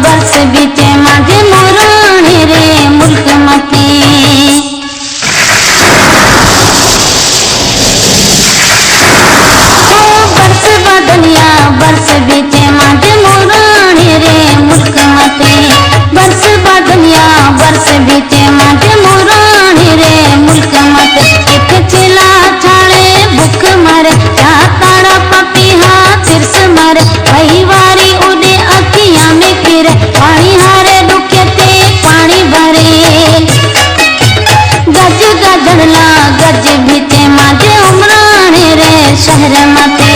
बरस बीते माझे मोराणे रे मुल्क मते बरस बदलिया बरस बीते माझे मोराणे रे मुल्क मते बरस बदलिया बरस बीते माझे मोराणे रे मुल्क मते एक चिला छाड़े भूख मरे क्या तारा पपीहा तिरस मरे वही वारी उड़े अखियां में फिरे पानी हारे दुखते पानी भरे गज गजड़ला गज बीते माझे उमराणे रे शहर मते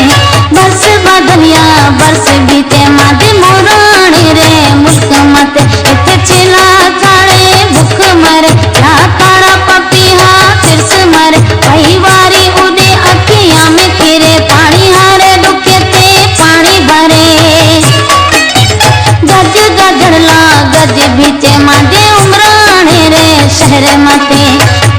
बरस बदलिया बरस बीते माझे मोराणे रे मुल्क मते एक चिला छाड़े भूख मरे क्या तारा पपीहा तिरस मरे वही वारी उड़े अखियां में फिरे पानी हारे दुखते पानी भरे गज गजड़ला गज बीते माझे उमराणे रे शहर मते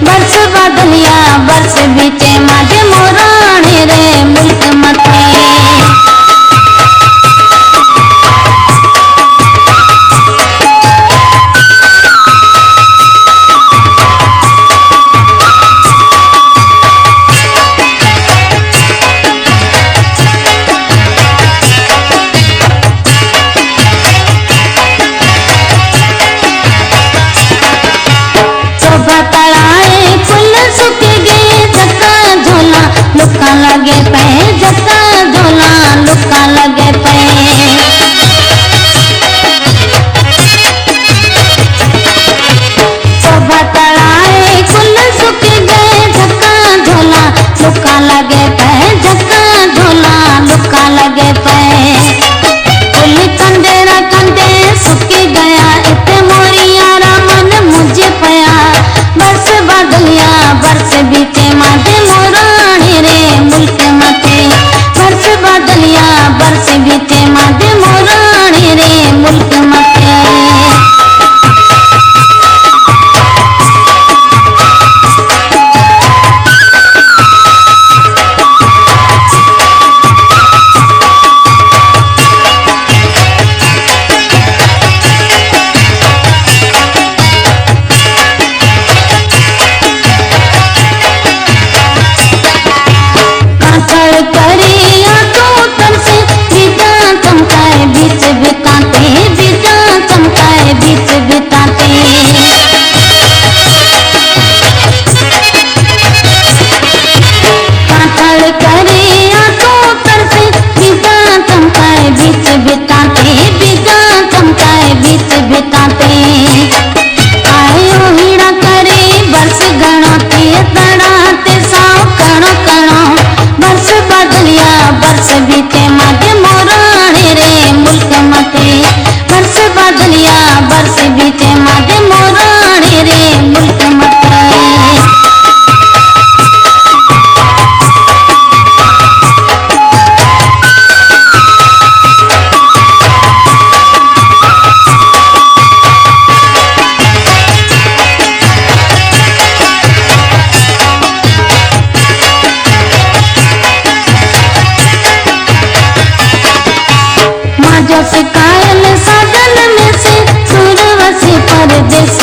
बरस बदलिया बरस बीते माझे मोराणे रे मुल्क मते लुका लगे पे जक्का झोला लुका लगे पे शोभा तड़ाए कुल सुख गए जक्का झोला लुका लगे पे जक्का झोला लुका लगे पे कुल कंडेरा कंडे सुख गया इतने मोरिया मन मुझे पया बरस बदलिया बरस बीते माझे मोराणे रे मुल्क मते बरस बदलिया बरस बीते माझे मोराणे रे मुल्क मते बीच बिताते बीजा चमकाए बीच बिताते कातल करे आंखों पर से बीजा चमकाए बीच बिताते बीजा चमकाए बीच बिताते आयो हीरा करे बरस गणाते तड़ाते साव कणो कणो बरस बदलिया बरस बीते माझे मोराणे रे मुल्क मते बरस बदलिया बरस बीते माझे मोराणे रे मुल्क मते कायल साजन में से सूरवसी परदेश